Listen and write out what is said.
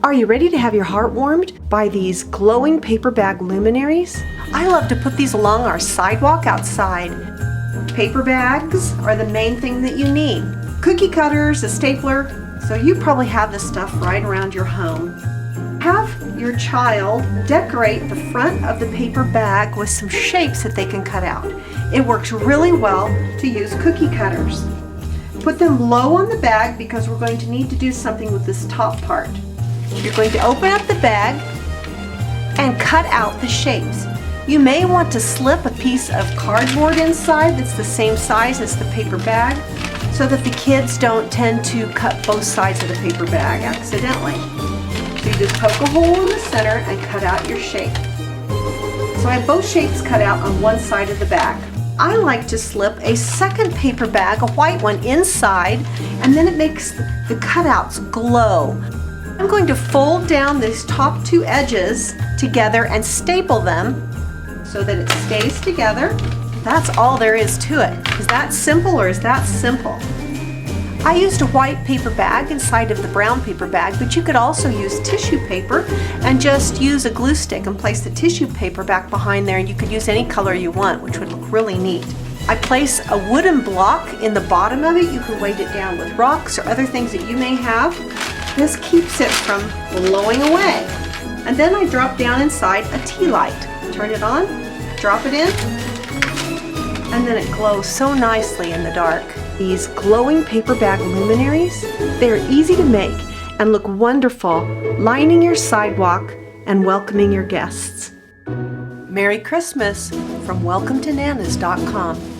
Are you ready to have your heart warmed by these glowing paper bag luminaries? I love to put these along our sidewalk outside. Paper bags are the main thing that you need. Cookie cutters, a stapler, so you probably have this stuff right around your home. Have your child decorate the front of the paper bag with some shapes that they can cut out. It works really well to use cookie cutters. Put them low on the bag because we're going to need to do something with this top part. You're going to open up the bag and cut out the shapes. You may want to slip a piece of cardboard inside that's the same size as the paper bag so that the kids don't tend to cut both sides of the paper bag accidentally. So you just poke a hole in the center and cut out your shape. So I have both shapes cut out on one side of the bag. I like to slip a second paper bag, a white one, inside, and then it makes the cutouts glow. I'm going to fold down these top two edges together and staple them so that it stays together. That's all there is to it. Is that simple or is that simple? I used a white paper bag inside of the brown paper bag, but you could also use tissue paper and just use a glue stick and place the tissue paper back behind there, and you could use any color you want, which would look really neat. I place a wooden block in the bottom of it. You can weight it down with rocks or other things that you may have. This keeps it from blowing away. And then I drop down inside a tea light. Turn it on, drop it in, and then it glows so nicely in the dark. These glowing paper bag luminaries, they're easy to make and look wonderful, lining your sidewalk and welcoming your guests. Merry Christmas from WelcomeToNanas.com.